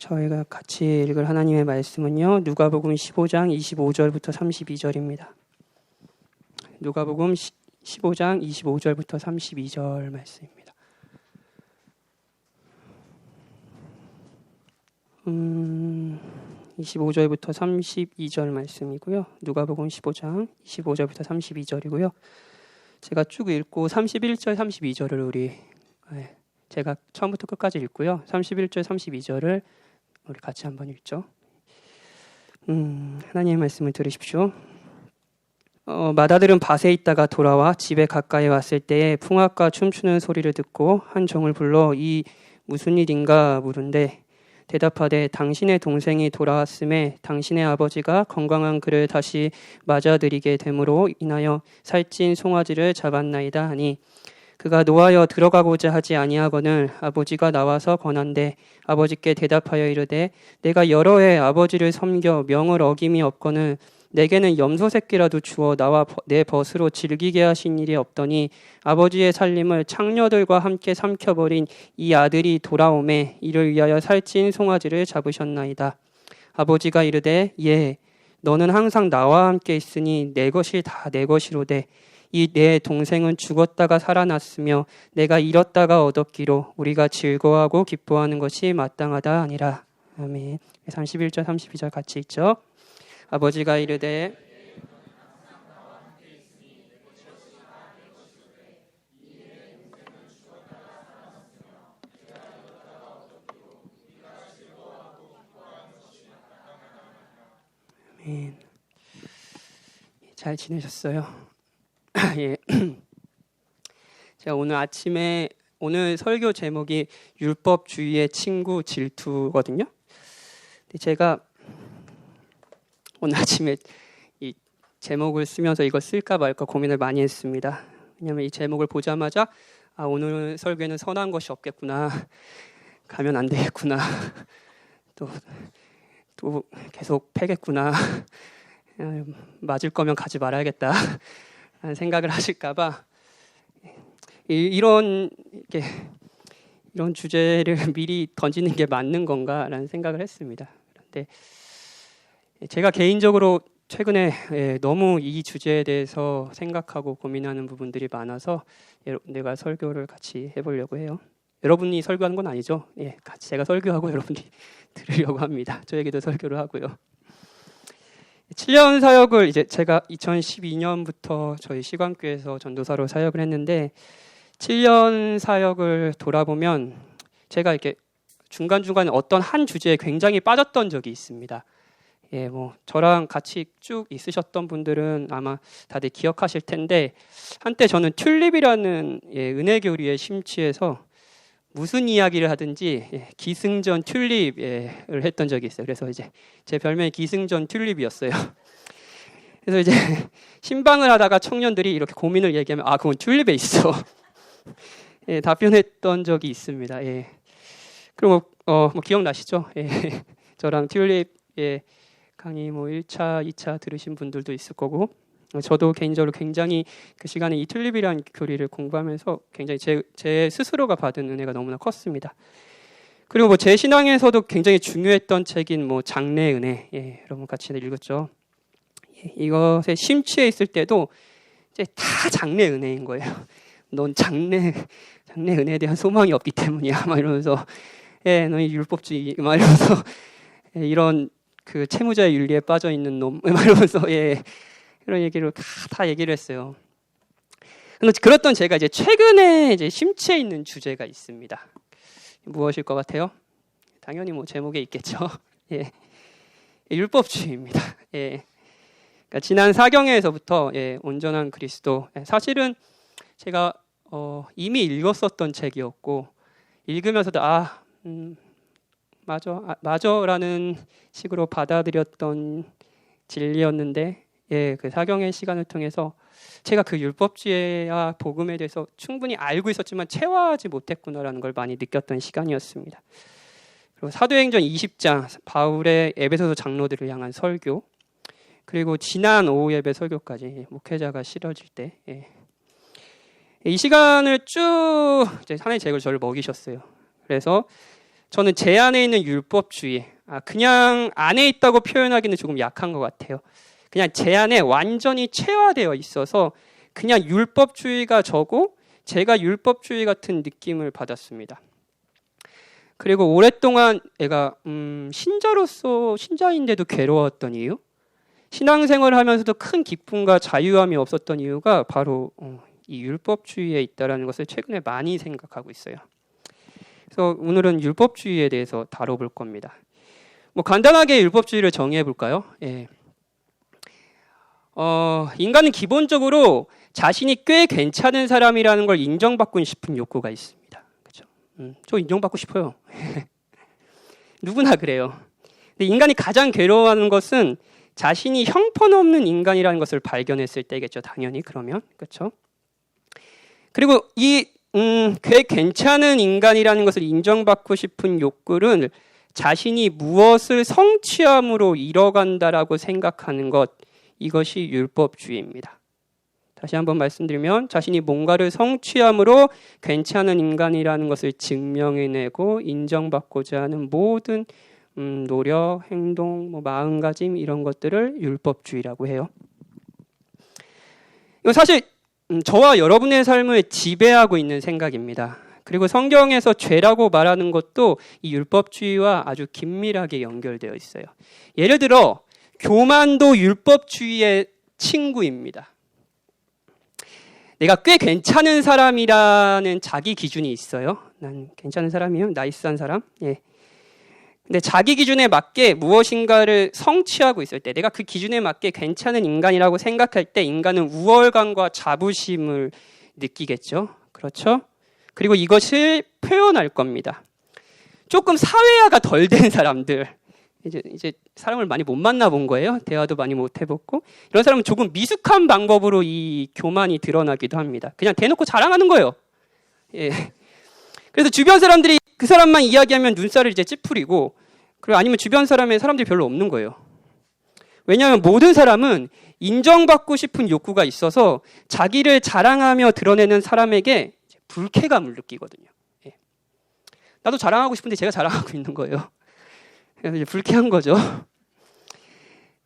저희가 같이 읽을 하나님의 말씀은요, 누가복음 15장 25절부터 32절입니다. 누가복음 15장 25절부터 32절 말씀입니다. 25절부터 32절 말씀이고요. 누가복음 15장 25절부터 32절이고요. 제가 쭉 읽고 31절, 32절을 제가 처음부터 끝까지 읽고요. 31절, 32절을 우리 같이 한번 읽죠. 하나님의 말씀을 들으십시오. 마다들은 밭에 있다가 돌아와 집에 가까이 왔을 때에 풍악과 춤추는 소리를 듣고 한 종을 불러 이 무슨 일인가 물은데 대답하되 당신의 동생이 돌아왔음에 당신의 아버지가 건강한 그를 다시 맞아들이게 됨으로 인하여 살찐 송아지를 잡았나이다 하니 그가 노하여 들어가고자 하지 아니하거늘 아버지가 나와서 권한대 아버지께 대답하여 이르되 내가 여러 해 아버지를 섬겨 명을 어김이 없거늘 내게는 염소 새끼라도 주어 나와 내 벗으로 즐기게 하신 일이 없더니 아버지의 살림을 창녀들과 함께 삼켜버린 이 아들이 돌아오매 이를 위하여 살찐 송아지를 잡으셨나이다. 아버지가 이르되 예 너는 항상 나와 함께 있으니 내 것이 다 내 것이로되 이 내 동생은 죽었다가 살아났으며 내가 잃었다가 얻었기로 우리가 즐거워하고 기뻐하는 것이 마땅하다 아니라. 아멘. 31절 32절 같이 읽죠. 아버지가 이르되 아멘. 잘 지내셨어요? 예. 제가 오늘 설교 제목이 율법주의의 친구 질투거든요. 근데 제가 오늘 아침에 이 제목을 쓰면서 이걸 쓸까 말까 고민을 많이 했습니다. 왜냐하면 이 제목을 보자마자 오늘 설교에는 선한 것이 없겠구나, 가면 안 되겠구나, 또 계속 패겠구나, 맞을 거면 가지 말아야겠다 라는 생각을 하실까봐 이런 주제를 미리 던지는 게 맞는 건가라는 생각을 했습니다. 그런데 제가 개인적으로 최근에 너무 이 주제에 대해서 생각하고 고민하는 부분들이 많아서 내가 설교를 같이 해보려고 해요. 여러분이 설교하는 건 아니죠? 예, 같이 제가 설교하고 여러분이 들으려고 합니다. 저에게도 설교를 하고요. 7년 사역을 제가 2012년부터 저희 시관교회에서 전도사로 사역을 했는데 7년 사역을 돌아보면 제가 이렇게 중간중간에 어떤 한 주제에 굉장히 빠졌던 적이 있습니다. 예, 저랑 같이 쭉 있으셨던 분들은 아마 다들 기억하실 텐데 한때 저는 튤립이라는 은혜 교리에 심취해서 무슨 이야기를 하든지 기승전 튤립을 했던 적이 있어요. 그래서 제 별명이 기승전 튤립이었어요. 그래서 신방을 하다가 청년들이 이렇게 고민을 얘기하면 그건 튤립에 있어. 예, 답변했던 적이 있습니다. 예. 그리고 기억나시죠? 예, 저랑 튤립 강의 1차, 2차 들으신 분들도 있을 거고 저도 개인적으로 굉장히 그 시간에 이 튤립이라는 교리를 공부하면서 굉장히 제 스스로가 받은 은혜가 너무나 컸습니다. 그리고 제 신앙에서도 굉장히 중요했던 책인 장래 은혜, 여러분 같이 읽었죠. 이것에 심취해 있을 때도 다 장래 은혜인 거예요. 넌 장래 은혜에 대한 소망이 없기 때문이야, 막 이러면서 너희 율법주의, 막 이러면서 이런 그 채무자의 윤리에 빠져 있는 놈, 막 이러면서 이런 얘기를 다 얘기를 했어요. 그랬던 제가 최근에 심취해 있는 주제가 있습니다. 무엇일 것 같아요? 당연히 제목에 있겠죠. 예, 율법주의입니다. 예, 그러니까 지난 사경회에서부터 온전한 그리스도. 사실은 제가 이미 읽었었던 책이었고 읽으면서도 맞아라는 식으로 받아들였던 진리였는데. 그 사경의 시간을 통해서 제가 그 율법주의와 복음에 대해서 충분히 알고 있었지만 체화하지 못했구나라는 걸 많이 느꼈던 시간이었습니다. 그리고 사도행전 20장 바울의 에베소서 장로들을 향한 설교, 그리고 지난 오후 예배 설교까지 목회자가 싫어질 때 이 시간을 쭉 하나님의 제걸 저를 먹이셨어요. 그래서 저는 제 안에 있는 율법주의, 그냥 안에 있다고 표현하기는 조금 약한 것 같아요. 그냥 제 안에 완전히 체화되어 있어서 그냥 율법주의가 저고 제가 율법주의 같은 느낌을 받았습니다. 그리고 오랫동안 내가 신자인데도 괴로웠던 이유, 신앙생활을 하면서도 큰 기쁨과 자유함이 없었던 이유가 바로 이 율법주의에 있다는 것을 최근에 많이 생각하고 있어요. 그래서 오늘은 율법주의에 대해서 다뤄볼 겁니다. 간단하게 율법주의를 정의해 볼까요? 예. 인간은 기본적으로 자신이 꽤 괜찮은 사람이라는 걸 인정받고 싶은 욕구가 있습니다. 그렇죠? 저 인정받고 싶어요. 누구나 그래요. 근데 인간이 가장 괴로워하는 것은 자신이 형편없는 인간이라는 것을 발견했을 때겠죠. 당연히 그러면 그렇죠. 그리고 이 꽤 괜찮은 인간이라는 것을 인정받고 싶은 욕구는 자신이 무엇을 성취함으로 이뤄간다라고 생각하는 것, 이것이 율법주의입니다. 다시 한번 말씀드리면 자신이 뭔가를 성취함으로 괜찮은 인간이라는 것을 증명해내고 인정받고자 하는 모든 노력, 행동, 마음가짐 이런 것들을 율법주의라고 해요. 이건 사실 저와 여러분의 삶을 지배하고 있는 생각입니다. 그리고 성경에서 죄라고 말하는 것도 이 율법주의와 아주 긴밀하게 연결되어 있어요. 예를 들어 교만도 율법주의의 친구입니다. 내가 꽤 괜찮은 사람이라는 자기 기준이 있어요. 난 괜찮은 사람이에요. 나이스한 사람. 예. 근데 자기 기준에 맞게 무엇인가를 성취하고 있을 때, 내가 그 기준에 맞게 괜찮은 인간이라고 생각할 때 인간은 우월감과 자부심을 느끼겠죠. 그렇죠? 그리고 이것을 표현할 겁니다. 조금 사회화가 덜 된 사람들, 이제 사람을 많이 못 만나본 거예요. 대화도 많이 못 해봤고, 이런 사람은 조금 미숙한 방법으로 이 교만이 드러나기도 합니다. 그냥 대놓고 자랑하는 거예요. 예. 그래서 주변 사람들이 그 사람만 이야기하면 눈살을 이제 찌푸리고, 그리고 아니면 주변 사람들이 별로 없는 거예요. 왜냐하면 모든 사람은 인정받고 싶은 욕구가 있어서 자기를 자랑하며 드러내는 사람에게 불쾌감을 느끼거든요. 예. 나도 자랑하고 싶은데 제가 자랑하고 있는 거예요. 그래서 이제 불쾌한 거죠.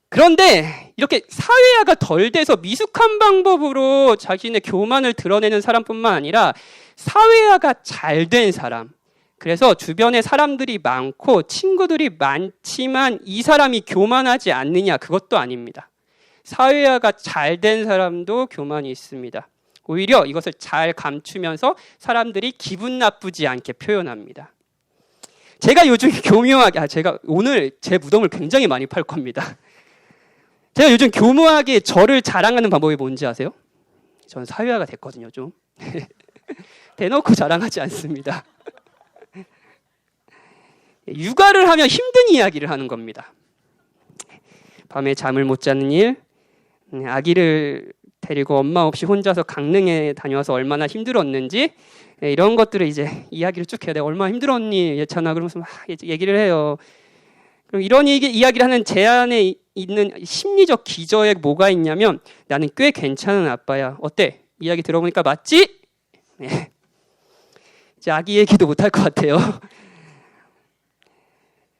그런데 이렇게 사회화가 덜 돼서 미숙한 방법으로 자신의 교만을 드러내는 사람뿐만 아니라 사회화가 잘 된 사람, 그래서 주변에 사람들이 많고 친구들이 많지만 이 사람이 교만하지 않느냐, 그것도 아닙니다. 사회화가 잘 된 사람도 교만이 있습니다. 오히려 이것을 잘 감추면서 사람들이 기분 나쁘지 않게 표현합니다. 제가 요즘 교묘하게, 제가 오늘 제 무덤을 굉장히 많이 팔 겁니다. 제가 요즘 교묘하게 저를 자랑하는 방법이 뭔지 아세요? 저는 사회화가 됐거든요, 좀. 대놓고 자랑하지 않습니다. 육아를 하면 힘든 이야기를 하는 겁니다. 밤에 잠을 못 자는 일, 아기를 데리고 엄마 없이 혼자서 강릉에 다녀와서 얼마나 힘들었는지, 이런 것들을 이제 이야기를 쭉 해요. 내가 얼마나 힘들었니 예찬아, 그러면서 막 얘기를 해요. 그럼 이런 이야기를 하는 제 안에 있는 심리적 기저에 뭐가 있냐면, 나는 꽤 괜찮은 아빠야. 어때? 이야기 들어보니까 맞지? 네. 이제 아기 얘기도 못할 것 같아요.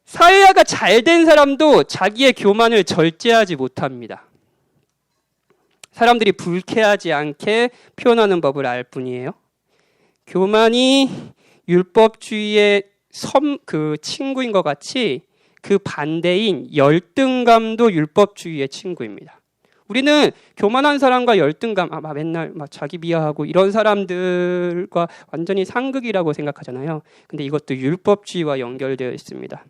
사회화가 잘 된 사람도 자기의 교만을 절제하지 못합니다. 사람들이 불쾌하지 않게 표현하는 법을 알 뿐이에요. 교만이 율법주의의 그 친구인 것 같이 그 반대인 열등감도 율법주의의 친구입니다. 우리는 교만한 사람과 열등감, 맨날 자기 비하하고 이런 사람들과 완전히 상극이라고 생각하잖아요. 근데 이것도 율법주의와 연결되어 있습니다.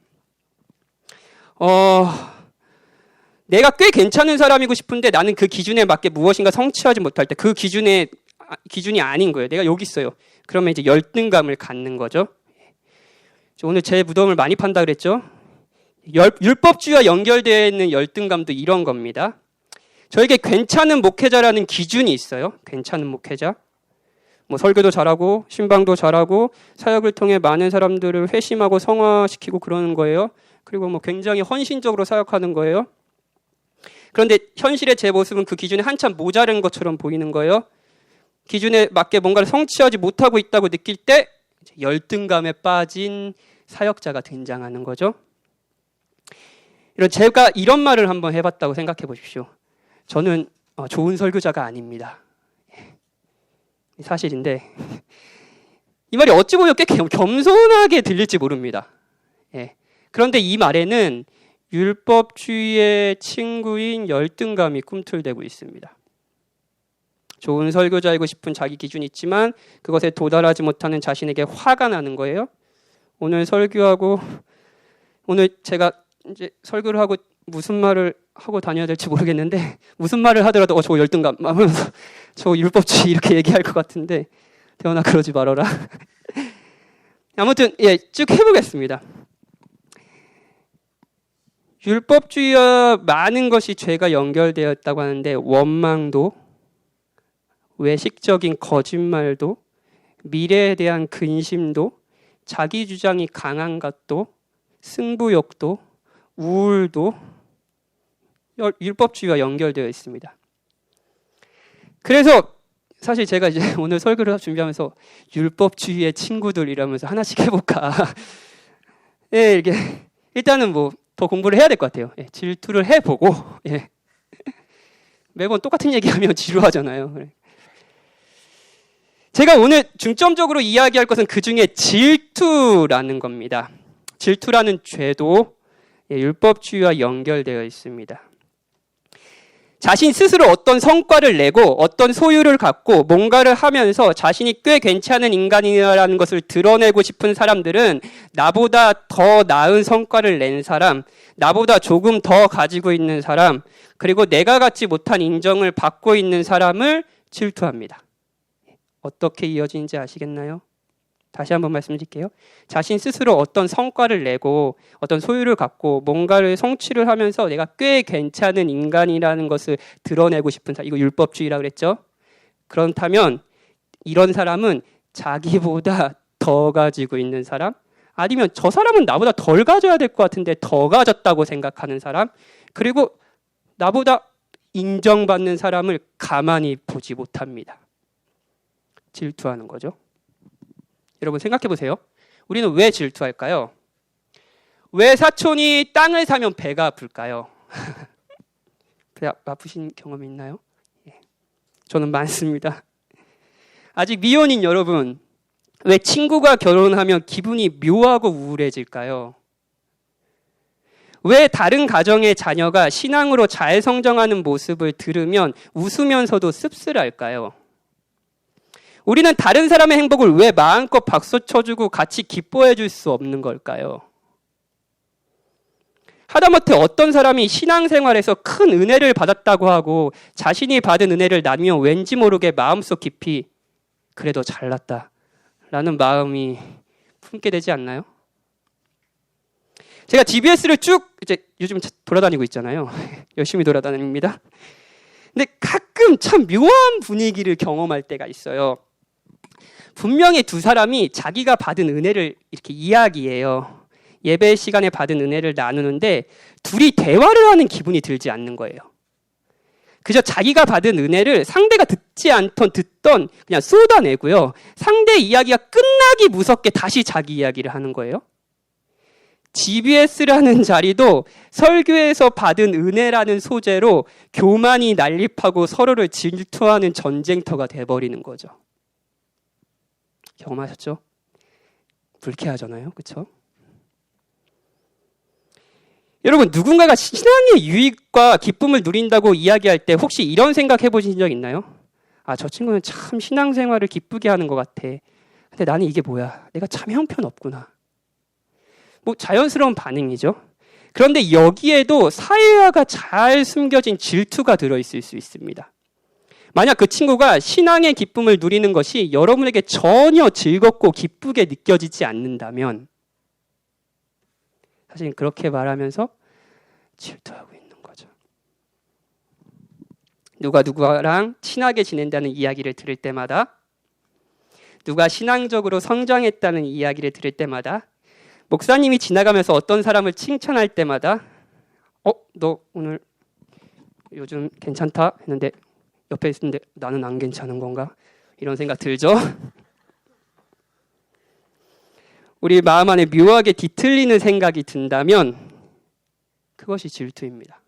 내가 꽤 괜찮은 사람이고 싶은데 나는 그 기준에 맞게 무엇인가 성취하지 못할 때 그 기준이 아닌 거예요. 내가 여기 있어요. 그러면 이제 열등감을 갖는 거죠. 오늘 제 무덤을 많이 판다 그랬죠. 율법주의와 연결되어 있는 열등감도 이런 겁니다. 저에게 괜찮은 목회자라는 기준이 있어요. 괜찮은 목회자. 설교도 잘하고 신방도 잘하고 사역을 통해 많은 사람들을 회심하고 성화시키고 그러는 거예요. 그리고 굉장히 헌신적으로 사역하는 거예요. 그런데 현실의 제 모습은 그 기준에 한참 모자른 것처럼 보이는 거예요. 기준에 맞게 뭔가를 성취하지 못하고 있다고 느낄 때 열등감에 빠진 사역자가 등장하는 거죠. 제가 이런 말을 한번 해봤다고 생각해 보십시오. 저는 좋은 설교자가 아닙니다. 사실인데 이 말이 어찌 보면 꽤 겸손하게 들릴지 모릅니다. 그런데 이 말에는 율법주의의 친구인 열등감이 꿈틀대고 있습니다. 좋은 설교자이고 싶은 자기 기준이 있지만 그것에 도달하지 못하는 자신에게 화가 나는 거예요. 오늘 설교하고 오늘 제가 이제 설교를 하고 무슨 말을 하고 다녀야 될지 모르겠는데 무슨 말을 하더라도 저 열등감 하면서 저 율법주의 이렇게 얘기할 것 같은데 대원아 그러지 말아라. 아무튼 쭉 해보겠습니다. 율법주의와 많은 것이 죄가 연결되어 있다고 하는데 원망도, 외식적인 거짓말도, 미래에 대한 근심도, 자기 주장이 강한 것도, 승부욕도, 우울도 율법주의와 연결되어 있습니다. 그래서 사실 제가 이제 오늘 설교를 준비하면서 율법주의의 친구들이라면서 하나씩 해볼까. 이게 일단은 더 공부를 해야 될 것 같아요. 질투를 해보고 매번 똑같은 얘기하면 지루하잖아요. 제가 오늘 중점적으로 이야기할 것은 그 중에 질투라는 겁니다. 질투라는 죄도 율법주의와 연결되어 있습니다. 자신 스스로 어떤 성과를 내고 어떤 소유를 갖고 뭔가를 하면서 자신이 꽤 괜찮은 인간이라는 것을 드러내고 싶은 사람들은 나보다 더 나은 성과를 낸 사람, 나보다 조금 더 가지고 있는 사람, 그리고 내가 갖지 못한 인정을 받고 있는 사람을 질투합니다. 어떻게 이어지는지 아시겠나요? 다시 한번 말씀드릴게요. 자신 스스로 어떤 성과를 내고 어떤 소유를 갖고 뭔가를 성취를 하면서 내가 꽤 괜찮은 인간이라는 것을 드러내고 싶은 사람, 이거 율법주의라고 그랬죠? 그렇다면 이런 사람은 자기보다 더 가지고 있는 사람, 아니면 저 사람은 나보다 덜 가져야 될 것 같은데 더 가졌다고 생각하는 사람, 그리고 나보다 인정받는 사람을 가만히 보지 못합니다. 질투하는 거죠. 여러분 생각해 보세요. 우리는 왜 질투할까요? 왜 사촌이 땅을 사면 배가 아플까요? 배 아프신 경험이 있나요? 저는 많습니다. 아직 미혼인 여러분, 왜 친구가 결혼하면 기분이 묘하고 우울해질까요? 왜 다른 가정의 자녀가 신앙으로 잘 성장하는 모습을 들으면 웃으면서도 씁쓸할까요? 우리는 다른 사람의 행복을 왜 마음껏 박수 쳐주고 같이 기뻐해 줄 수 없는 걸까요? 하다못해 어떤 사람이 신앙생활에서 큰 은혜를 받았다고 하고 자신이 받은 은혜를 나누면 왠지 모르게 마음속 깊이 그래도 잘났다라는 마음이 품게 되지 않나요? 제가 GBS를 쭉 이제 요즘 돌아다니고 있잖아요. 열심히 돌아다닙니다. 근데 가끔 참 묘한 분위기를 경험할 때가 있어요. 분명히 두 사람이 자기가 받은 은혜를 이렇게 이야기해요. 예배 시간에 받은 은혜를 나누는데 둘이 대화를 하는 기분이 들지 않는 거예요. 그저 자기가 받은 은혜를 상대가 듣지 않던 듣던 그냥 쏟아내고요. 상대 이야기가 끝나기 무섭게 다시 자기 이야기를 하는 거예요. GBS라는 자리도 설교에서 받은 은혜라는 소재로 교만이 난립하고 서로를 질투하는 전쟁터가 돼버리는 거죠. 경험하셨죠? 불쾌하잖아요. 그렇죠? 여러분, 누군가가 신앙의 유익과 기쁨을 누린다고 이야기할 때 혹시 이런 생각 해보신 적 있나요? 아, 저 친구는 참 신앙생활을 기쁘게 하는 것 같아. 근데 나는 이게 뭐야? 내가 참 형편없구나. 자연스러운 반응이죠. 그런데 여기에도 사회화가 잘 숨겨진 질투가 들어있을 수 있습니다. 만약 그 친구가 신앙의 기쁨을 누리는 것이 여러분에게 전혀 즐겁고 기쁘게 느껴지지 않는다면 사실 그렇게 말하면서 질투하고 있는 거죠. 누가 누구랑 친하게 지낸다는 이야기를 들을 때마다, 누가 신앙적으로 성장했다는 이야기를 들을 때마다, 목사님이 지나가면서 어떤 사람을 칭찬할 때마다 너 오늘 요즘 괜찮다 했는데 옆에 있는데 나는 안 괜찮은 건가? 이런 생각 들죠? 우리 마음 안에 묘하게 뒤틀리는 생각이 든다면 그것이 질투입니다.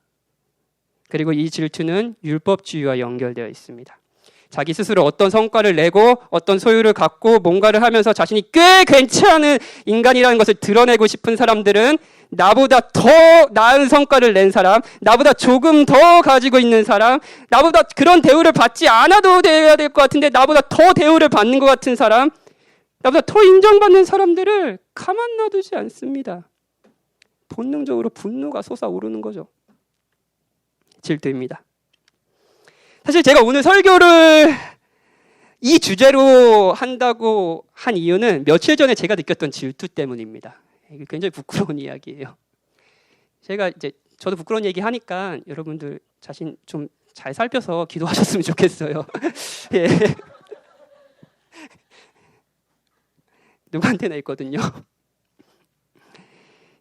그리고 이 질투는 율법주의와 연결되어 있습니다. 자기 스스로 어떤 성과를 내고 어떤 소유를 갖고 뭔가를 하면서 자신이 꽤 괜찮은 인간이라는 것을 드러내고 싶은 사람들은 나보다 더 나은 성과를 낸 사람, 나보다 조금 더 가지고 있는 사람, 나보다 그런 대우를 받지 않아도 돼야 될 것 같은데 나보다 더 대우를 받는 것 같은 사람, 나보다 더 인정받는 사람들을 가만 놔두지 않습니다. 본능적으로 분노가 솟아오르는 거죠. 질투입니다. 사실 제가 오늘 설교를 이 주제로 한다고 한 이유는 며칠 전에 제가 느꼈던 질투 때문입니다. 이게 굉장히 부끄러운 이야기예요. 제가 이제 저도 부끄러운 얘기 하니까 여러분들 자신 좀 잘 살펴서 기도하셨으면 좋겠어요. 예. 누구한테나 있거든요.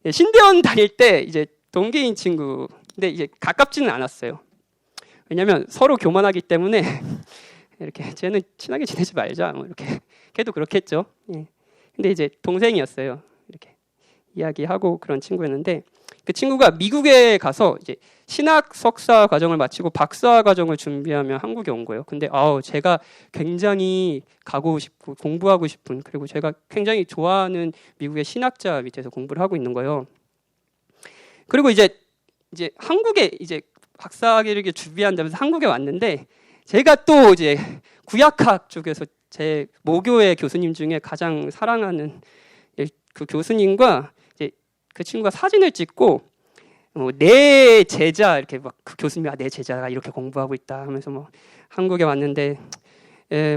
예, 신대원 다닐 때 이제 동기인 친구, 근데 이제 가깝지는 않았어요. 왜냐하면 서로 교만하기 때문에 이렇게 쟤는 친하게 지내지 말자, 뭐 이렇게 걔도 그렇겠죠. 예. 근데 이제 동생이었어요. 이렇게 이야기하고 그런 친구였는데 그 친구가 미국에 가서 이제 신학 석사 과정을 마치고 박사 과정을 준비하며 한국에 온 거예요. 근데 제가 굉장히 가고 싶고 공부하고 싶은, 그리고 제가 굉장히 좋아하는 미국의 신학자 밑에서 공부를 하고 있는 거예요. 그리고 이제 한국에 이제 박사학위를 준비한다면서 한국에 왔는데 제가 또 이제 구약학 쪽에서 제 모교의 교수님 중에 가장 사랑하는 그 교수님과 이제 그 친구가 사진을 찍고 내 제자 이렇게 막 그 교수님이 내 제자가 이렇게 공부하고 있다 하면서 뭐 한국에 왔는데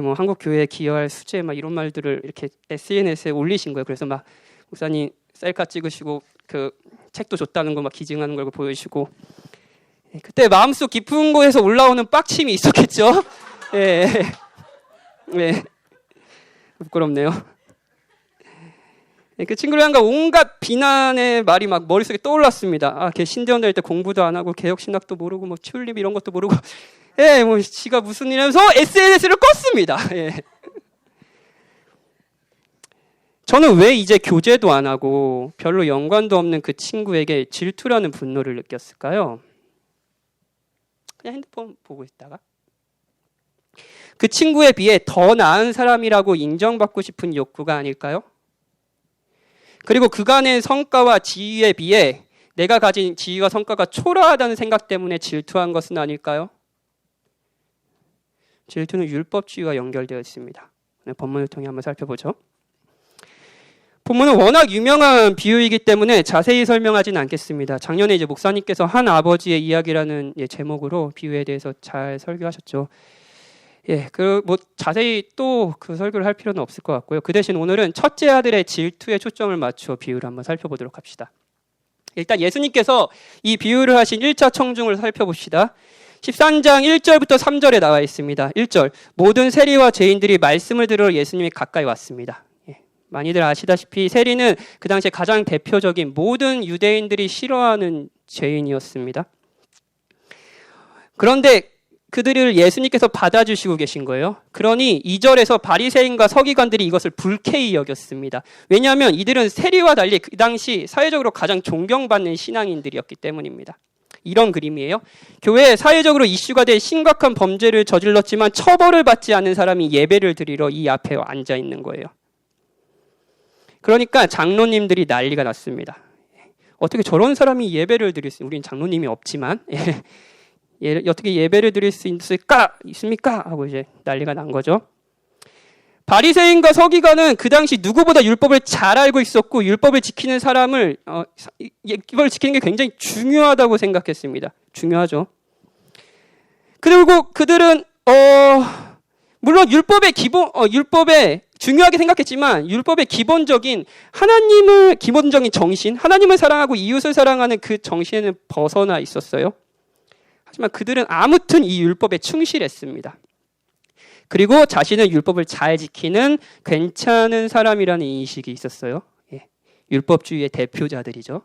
뭐 한국 교회에 기여할 수재 막 이런 말들을 이렇게 SNS에 올리신 거예요. 그래서 막 목사님 셀카 찍으시고 그 책도 줬다는 거 막 기증하는 걸 보여주시고 그때 마음속 깊은 곳에서 올라오는 빡침이 있었겠죠. 예. 네. 부끄럽네요. 그 친구를 향한 온갖 비난의 말이 막 머릿속에 떠올랐습니다. 걔 신대원 다닐 때 공부도 안 하고 개혁신학도 모르고 뭐 튤립 이런 것도 모르고 뭐 지가 무슨 일이면서 SNS를 껐습니다. 예. 저는 왜 이제 교제도 안 하고 별로 연관도 없는 그 친구에게 질투라는 분노를 느꼈을까요? 그냥 핸드폰 보고 있다가 그 친구에 비해 더 나은 사람이라고 인정받고 싶은 욕구가 아닐까요? 그리고 그간의 성과와 지위에 비해 내가 가진 지위와 성과가 초라하다는 생각 때문에 질투한 것은 아닐까요? 질투는 율법주의와 연결되어 있습니다. 본문을 통해 한번 살펴보죠. 본문은 워낙 유명한 비유이기 때문에 자세히 설명하지는 않겠습니다. 작년에 이제 목사님께서 한 아버지의 이야기라는 제목으로 비유에 대해서 잘 설교하셨죠. 뭐 자세히 또 그 설교를 할 필요는 없을 것 같고요. 그 대신 오늘은 첫째 아들의 질투에 초점을 맞춰 비유를 한번 살펴보도록 합시다. 일단 예수님께서 이 비유를 하신 1차 청중을 살펴봅시다. 13장 1절부터 3절에 나와 있습니다. 1절, 모든 세리와 죄인들이 말씀을 들으러 예수님이 가까이 왔습니다. 많이들 아시다시피 세리는 그 당시에 가장 대표적인 모든 유대인들이 싫어하는 죄인이었습니다. 그런데 그들을 예수님께서 받아주시고 계신 거예요. 그러니 2절에서 바리새인과 서기관들이 이것을 불쾌히 여겼습니다. 왜냐하면 이들은 세리와 달리 그 당시 사회적으로 가장 존경받는 신앙인들이었기 때문입니다. 이런 그림이에요. 교회에 사회적으로 이슈가 될 심각한 범죄를 저질렀지만 처벌을 받지 않은 사람이 예배를 드리러 이 앞에 앉아 있는 거예요. 그러니까 장로님들이 난리가 났습니다. 어떻게 저런 사람이 예배를 드릴 수, 우린 장로님이 없지만 어떻게 예배를 드릴 수 있습니까? 하고 이제 난리가 난 거죠. 바리새인과 서기관은 그 당시 누구보다 율법을 잘 알고 있었고 율법을 지키는 사람을 율법을 지키는 게 굉장히 중요하다고 생각했습니다. 중요하죠. 그리고 그들은 물론 율법의 중요하게 생각했지만 율법의 기본적인 정신, 하나님을 사랑하고 이웃을 사랑하는 그 정신에는 벗어나 있었어요. 하지만 그들은 아무튼 이 율법에 충실했습니다. 그리고 자신은 율법을 잘 지키는 괜찮은 사람이라는 인식이 있었어요. 율법주의의 대표자들이죠.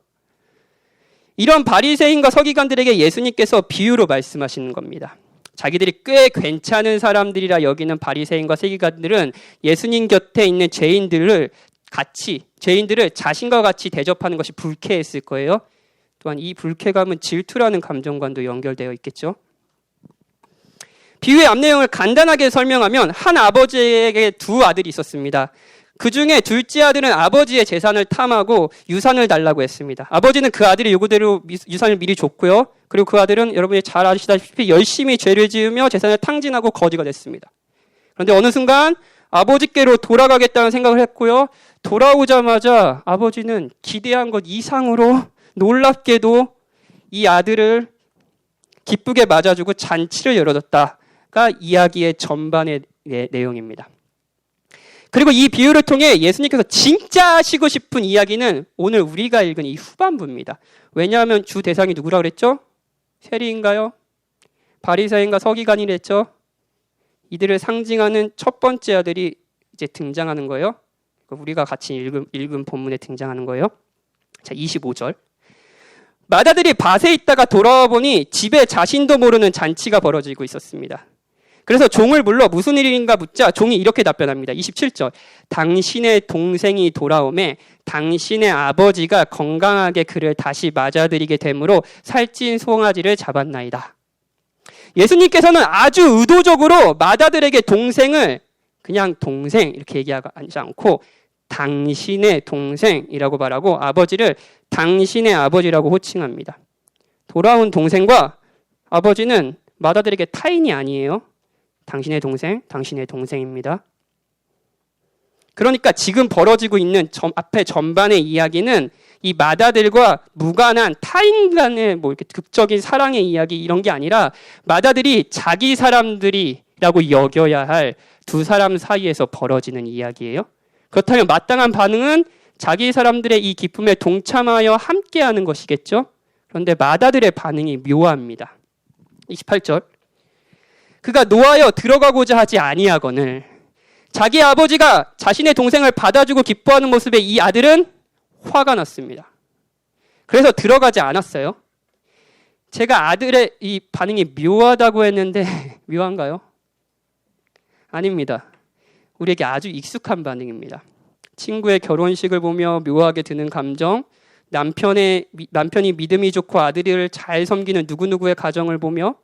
이런 바리새인과 서기관들에게 예수님께서 비유로 말씀하시는 겁니다. 자기들이 꽤 괜찮은 사람들이라 여기는 바리새인과 서기관들은 예수님 곁에 있는 죄인들을 같이 죄인들을 자신과 같이 대접하는 것이 불쾌했을 거예요. 또한 이 불쾌감은 질투라는 감정과도 연결되어 있겠죠. 비유의 앞 내용을 간단하게 설명하면 한 아버지에게 두 아들이 있었습니다. 그 중에 둘째 아들은 아버지의 재산을 탐하고 유산을 달라고 했습니다. 아버지는 그 아들의 요구대로 유산을 미리 줬고요. 그리고 그 아들은 여러분이 잘 아시다시피 열심히 죄를 지으며 재산을 탕진하고 거지가 됐습니다. 그런데 어느 순간 아버지께로 돌아가겠다는 생각을 했고요. 돌아오자마자 아버지는 기대한 것 이상으로 놀랍게도 이 아들을 기쁘게 맞아주고 잔치를 열어줬다가 이야기의 전반의 내용입니다. 그리고 이 비유를 통해 예수님께서 진짜 하시고 싶은 이야기는 오늘 우리가 읽은 이 후반부입니다. 왜냐하면 주 대상이 누구라고 그랬죠? 세리인가요? 바리새인과 서기관이랬죠? 이들을 상징하는 첫 번째 아들이 이제 등장하는 거예요. 우리가 같이 읽은 본문에 등장하는 거예요. 자, 25절. 맏아들이 밭에 있다가 돌아와 보니 집에 자신도 모르는 잔치가 벌어지고 있었습니다. 그래서 종을 불러 무슨 일인가 묻자 종이 이렇게 답변합니다. 27절. 당신의 동생이 돌아오매 당신의 아버지가 건강하게 그를 다시 맞아들이게 되므로 살찐 송아지를 잡았나이다. 예수님께서는 아주 의도적으로 맏아들에게 동생을 그냥 동생 이렇게 얘기하지 않고 당신의 동생이라고 말하고 아버지를 당신의 아버지라고 호칭합니다. 돌아온 동생과 아버지는 맏아들에게 타인이 아니에요. 당신의 동생, 당신의 동생입니다. 그러니까 지금 벌어지고 있는 앞에 전반의 이야기는 이 맏아들과 무관한 타인 간의 뭐 이렇게 극적인 사랑의 이야기 이런 게 아니라 맏아들이 자기 사람들이라고 여겨야 할 두 사람 사이에서 벌어지는 이야기예요. 그렇다면 마땅한 반응은 자기 사람들의 이 기쁨에 동참하여 함께하는 것이겠죠. 그런데 맏아들의 반응이 묘합니다. 28절. 그가 노하여 들어가고자 하지 아니하거늘 자기 아버지가 자신의 동생을 받아주고 기뻐하는 모습에 이 아들은 화가 났습니다. 그래서 들어가지 않았어요. 제가 아들의 이 반응이 묘하다고 했는데 묘한가요? 아닙니다. 우리에게 아주 익숙한 반응입니다. 친구의 결혼식을 보며 묘하게 드는 감정, 남편이 믿음이 좋고 아들을 잘 섬기는 누구누구의 가정을 보며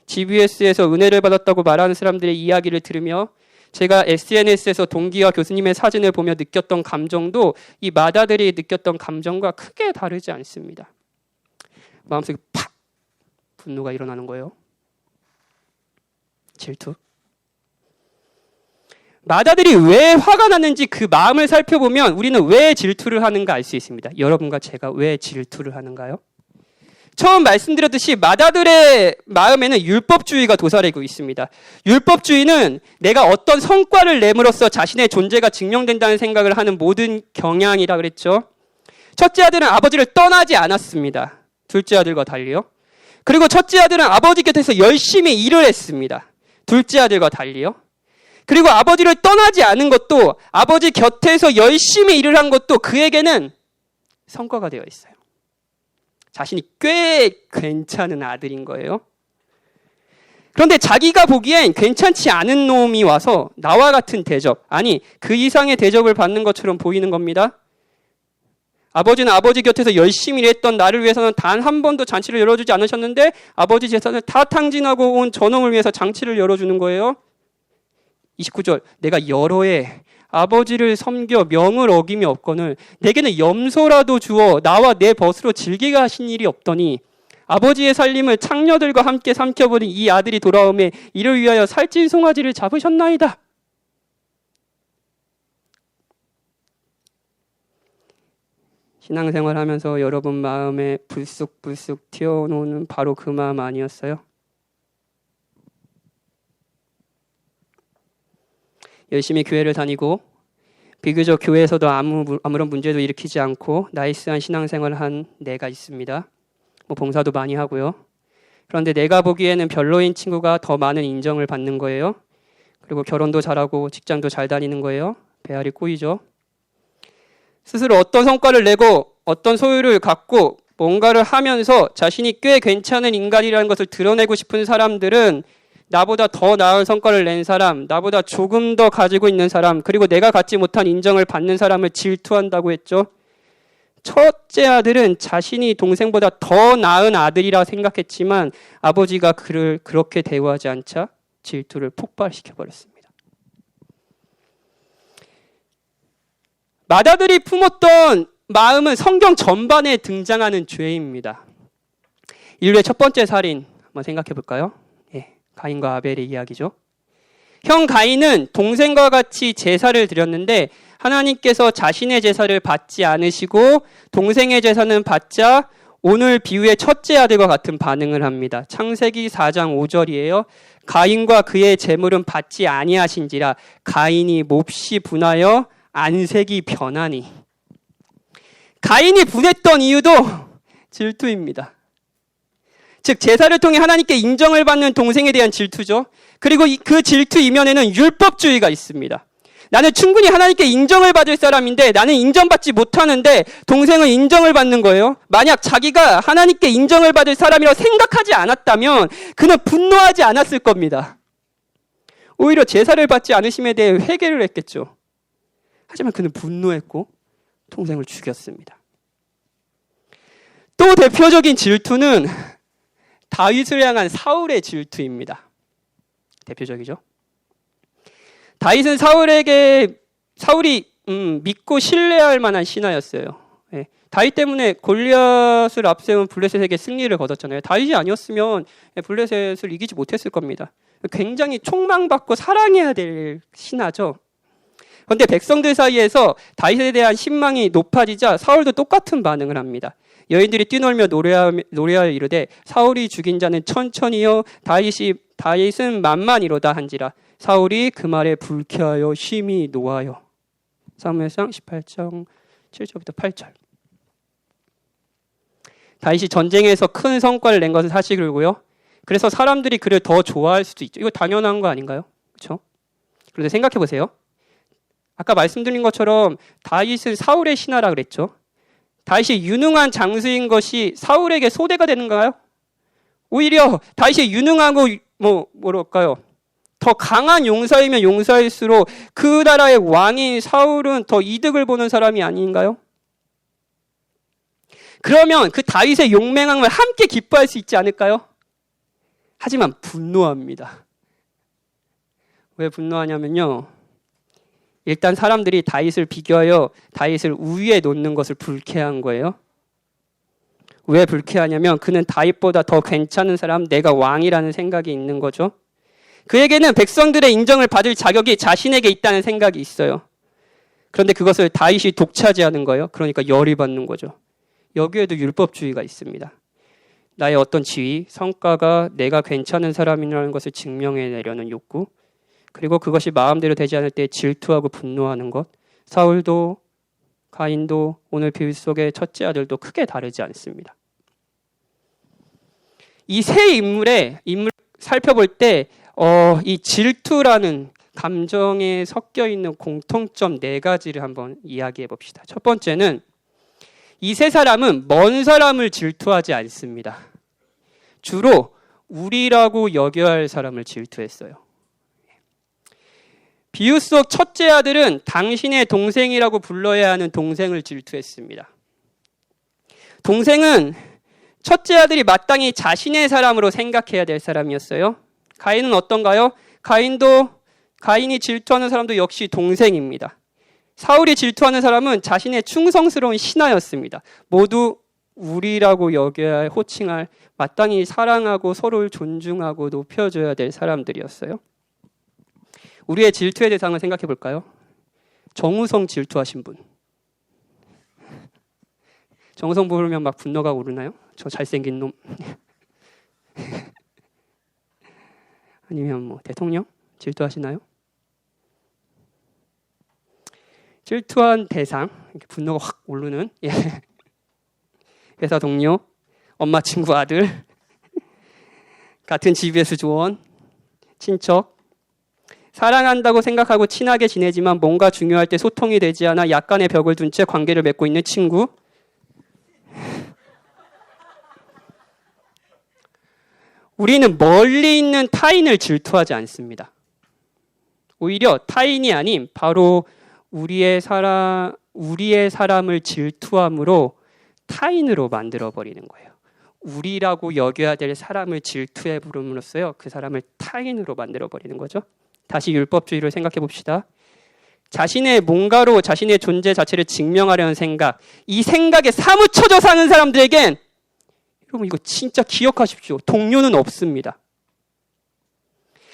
GBS에서 은혜를 받았다고 말하는 사람들의 이야기를 들으며 제가 SNS에서 동기와 교수님의 사진을 보며 느꼈던 감정도 이 맏아들이 느꼈던 감정과 크게 다르지 않습니다. 마음속에 팍 분노가 일어나는 거예요. 질투. 맏아들이 왜 화가 났는지 그 마음을 살펴보면 우리는 왜 질투를 하는가 알 수 있습니다. 여러분과 제가 왜 질투를 하는가요? 처음 말씀드렸듯이 맏아들의 마음에는 율법주의가 도사리고 있습니다. 율법주의는 내가 어떤 성과를 내므로써 자신의 존재가 증명된다는 생각을 하는 모든 경향이라 그랬죠. 첫째 아들은 아버지를 떠나지 않았습니다. 둘째 아들과 달리요. 그리고 첫째 아들은 아버지 곁에서 열심히 일을 했습니다. 둘째 아들과 달리요. 그리고 아버지를 떠나지 않은 것도 아버지 곁에서 열심히 일을 한 것도 그에게는 성과가 되어 있어요. 자신이 꽤 괜찮은 아들인 거예요. 그런데 자기가 보기엔 괜찮지 않은 놈이 와서 나와 같은 대접, 아니 그 이상의 대접을 받는 것처럼 보이는 겁니다. 아버지는 아버지 곁에서 열심히 일했던 나를 위해서는 단 한 번도 잔치를 열어주지 않으셨는데 아버지 재산을 다 탕진하고 온 저놈을 위해서 잔치를 열어주는 거예요. 29절. 내가 여러 해 아버지를 섬겨 명을 어김이 없거늘 내게는 염소라도 주어 나와 내 벗으로 즐기게 하신 일이 없더니 아버지의 살림을 창녀들과 함께 삼켜버린 이 아들이 돌아오매 이를 위하여 살찐 송아지를 잡으셨나이다. 신앙생활하면서 여러분 마음에 불쑥불쑥 튀어나오는 바로 그 마음 아니었어요? 열심히 교회를 다니고 비교적 교회에서도 아무런 문제도 일으키지 않고 나이스한 신앙생활을 한 내가 있습니다. 봉사도 많이 하고요. 그런데 내가 보기에는 별로인 친구가 더 많은 인정을 받는 거예요. 그리고 결혼도 잘하고 직장도 잘 다니는 거예요. 배알이 꼬이죠. 스스로 어떤 성과를 내고 어떤 소유를 갖고 뭔가를 하면서 자신이 꽤 괜찮은 인간이라는 것을 드러내고 싶은 사람들은 나보다 더 나은 성과를 낸 사람, 나보다 조금 더 가지고 있는 사람, 그리고 내가 갖지 못한 인정을 받는 사람을 질투한다고 했죠. 첫째 아들은 자신이 동생보다 더 나은 아들이라 생각했지만 아버지가 그를 그렇게 대우하지 않자 질투를 폭발시켜버렸습니다. 맏아들이 품었던 마음은 성경 전반에 등장하는 죄입니다. 인류의 첫 번째 살인 한번 생각해 볼까요? 가인과 아벨의 이야기죠. 형 가인은 동생과 같이 제사를 드렸는데 하나님께서 자신의 제사를 받지 않으시고 동생의 제사는 받자 오늘 비유의 첫째 아들과 같은 반응을 합니다. 창세기 4장 5절이에요. 가인과 그의 제물은 받지 아니하신지라 가인이 몹시 분하여 안색이 변하니. 가인이 분했던 이유도 질투입니다. 즉 제사를 통해 하나님께 인정을 받는 동생에 대한 질투죠. 그리고 그 질투 이면에는 율법주의가 있습니다. 나는 충분히 하나님께 인정을 받을 사람인데 나는 인정받지 못하는데 동생은 인정을 받는 거예요. 만약 자기가 하나님께 인정을 받을 사람이라고 생각하지 않았다면 그는 분노하지 않았을 겁니다. 오히려 제사를 받지 않으심에 대해 회개를 했겠죠. 하지만 그는 분노했고 동생을 죽였습니다. 또 대표적인 질투는 다윗을 향한 사울의 질투입니다. 대표적이죠. 다윗은 사울이 믿고 신뢰할 만한 신하였어요. 다윗 때문에 골리앗을 앞세운 블레셋에게 승리를 거뒀잖아요. 다윗이 아니었으면 블레셋을 이기지 못했을 겁니다. 굉장히 촉망받고 사랑해야 될 신하죠. 그런데 백성들 사이에서 다윗에 대한 신망이 높아지자 사울도 똑같은 반응을 합니다. 여인들이 뛰놀며 노래하여 이르되 사울이 죽인 자는 천천히요 다윗은 만만이로다 한지라 사울이 그 말에 불쾌하여 심히 노하여. 사무엘상 18장 7절부터 8절. 다윗이 전쟁에서 큰 성과를 낸 것은 사실이고요. 그래서 사람들이 그를 더 좋아할 수도 있죠. 이거 당연한 거 아닌가요? 그렇죠? 그런데 생각해 보세요. 아까 말씀드린 것처럼 다윗은 사울의 신하라 그랬죠. 다윗이 유능한 장수인 것이 사울에게 소대가 되는가요? 오히려 다윗이 유능하고 뭐랄까요? 더 강한 용사이면 용사일수록 그 나라의 왕인 사울은 더 이득을 보는 사람이 아닌가요? 그러면 그 다윗의 용맹함을 함께 기뻐할 수 있지 않을까요? 하지만 분노합니다. 왜 분노하냐면요. 일단 사람들이 다윗을 비교하여 다윗을 우위에 놓는 것을 불쾌한 거예요. 왜 불쾌하냐면 그는 다윗보다 더 괜찮은 사람, 내가 왕이라는 생각이 있는 거죠. 그에게는 백성들의 인정을 받을 자격이 자신에게 있다는 생각이 있어요. 그런데 그것을 다윗이 독차지하는 거예요. 그러니까 열이 받는 거죠. 여기에도 율법주의가 있습니다. 나의 어떤 지위, 성과가 내가 괜찮은 사람이라는 것을 증명해내려는 욕구, 그리고 그것이 마음대로 되지 않을 때 질투하고 분노하는 것. 사울도 가인도 오늘 비유 속의 첫째 아들도 크게 다르지 않습니다. 이 세 인물 살펴볼 때 이 질투라는 감정에 섞여 있는 공통점 4가지를 한번 이야기해 봅시다. 첫 번째는 이 세 사람은 먼 사람을 질투하지 않습니다. 주로 우리라고 여겨야 할 사람을 질투했어요. 비유 속 첫째 아들은 당신의 동생이라고 불러야 하는 동생을 질투했습니다. 동생은 첫째 아들이 마땅히 자신의 사람으로 생각해야 될 사람이었어요. 가인은 어떤가요? 가인이 질투하는 사람도 역시 동생입니다. 사울이 질투하는 사람은 자신의 충성스러운 신하였습니다. 모두 우리라고 여겨야 할, 호칭할, 마땅히 사랑하고 서로를 존중하고 높여줘야 될 사람들이었어요. 우리의 질투의 대상을 생각해 볼까요? 정우성 질투하신 분. 정우성 부르면 막 분노가 오르나요? 저 잘생긴 놈. 아니면 뭐 대통령 질투하시나요? 질투한 대상, 분노가 확 오르는 회사 동료, 엄마 친구 아들, 같은 GBS 조원, 친척, 사랑한다고 생각하고 친하게 지내지만 뭔가 중요할 때 소통이 되지 않아 약간의 벽을 둔 채 관계를 맺고 있는 친구. 우리는 멀리 있는 타인을 질투하지 않습니다. 오히려 타인이 아닌 바로 우리의 사람을 질투함으로 타인으로 만들어버리는 거예요. 우리라고 여겨야 될 사람을 질투해 부름으로써요. 그 사람을 타인으로 만들어버리는 거죠. 다시 율법주의를 생각해 봅시다. 자신의 뭔가로 자신의 존재 자체를 증명하려는 생각, 이 생각에 사무쳐져 사는 사람들에겐 여러분 이거 진짜 기억하십시오. 동료는 없습니다.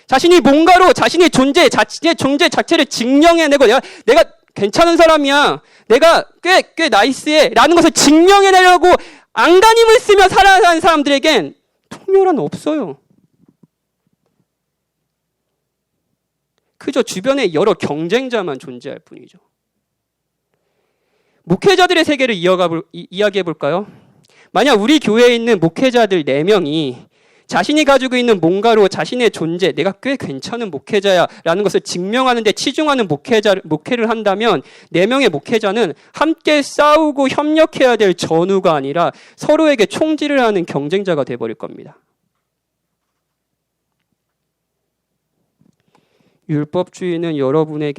자신이 뭔가로 자신의 존재 자체를 증명해내고 내가 괜찮은 사람이야. 내가 꽤 나이스해. 라는 것을 증명해내려고 안간힘을 쓰며 살아가는 사람들에겐 동료란 없어요. 그저 주변에 여러 경쟁자만 존재할 뿐이죠. 목회자들의 세계를 이야기해 볼까요? 만약 우리 교회에 있는 목회자들 4명이 자신이 가지고 있는 뭔가로 자신의 존재, 내가 꽤 괜찮은 목회자야라는 것을 증명하는 데 치중하는 목회를 한다면 4명의 목회자는 함께 싸우고 협력해야 될 전우가 아니라 서로에게 총질을 하는 경쟁자가 되어버릴 겁니다. 율법주의는 여러분이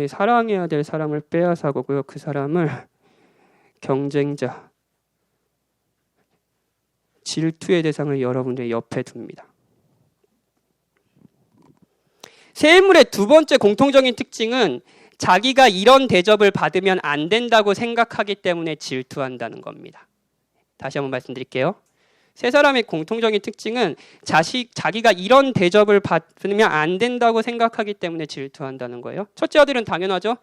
사랑해야 될 사람을 빼앗아가고요. 그 사람을 경쟁자, 질투의 대상을 여러분의 옆에 둡니다. 새 인물의 두 번째 공통적인 특징은 자기가 이런 대접을 받으면 안 된다고 생각하기 때문에 질투한다는 겁니다. 다시 한번 말씀드릴게요. 세 사람의 공통적인 특징은 자기가 이런 대접을 받으면 안 된다고 생각하기 때문에 질투한다는 거예요. 첫째 아들은 당연하죠.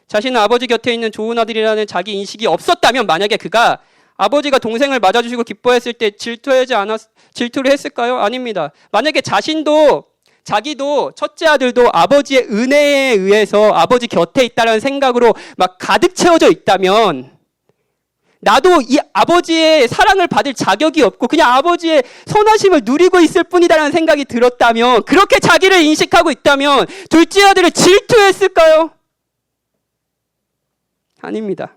자신은 아버지 곁에 있는 좋은 아들이라는 자기 인식이 없었다면 만약에 그가 아버지가 동생을 맞아주시고 기뻐했을 때 질투를 했을까요? 아닙니다. 만약에 자기도 첫째 아들도 아버지의 은혜에 의해서 아버지 곁에 있다는 생각으로 막 가득 채워져 있다면 나도 이 아버지의 사랑을 받을 자격이 없고 그냥 아버지의 선하심을 누리고 있을 뿐이다라는 생각이 들었다면, 그렇게 자기를 인식하고 있다면 둘째 아들을 질투했을까요? 아닙니다.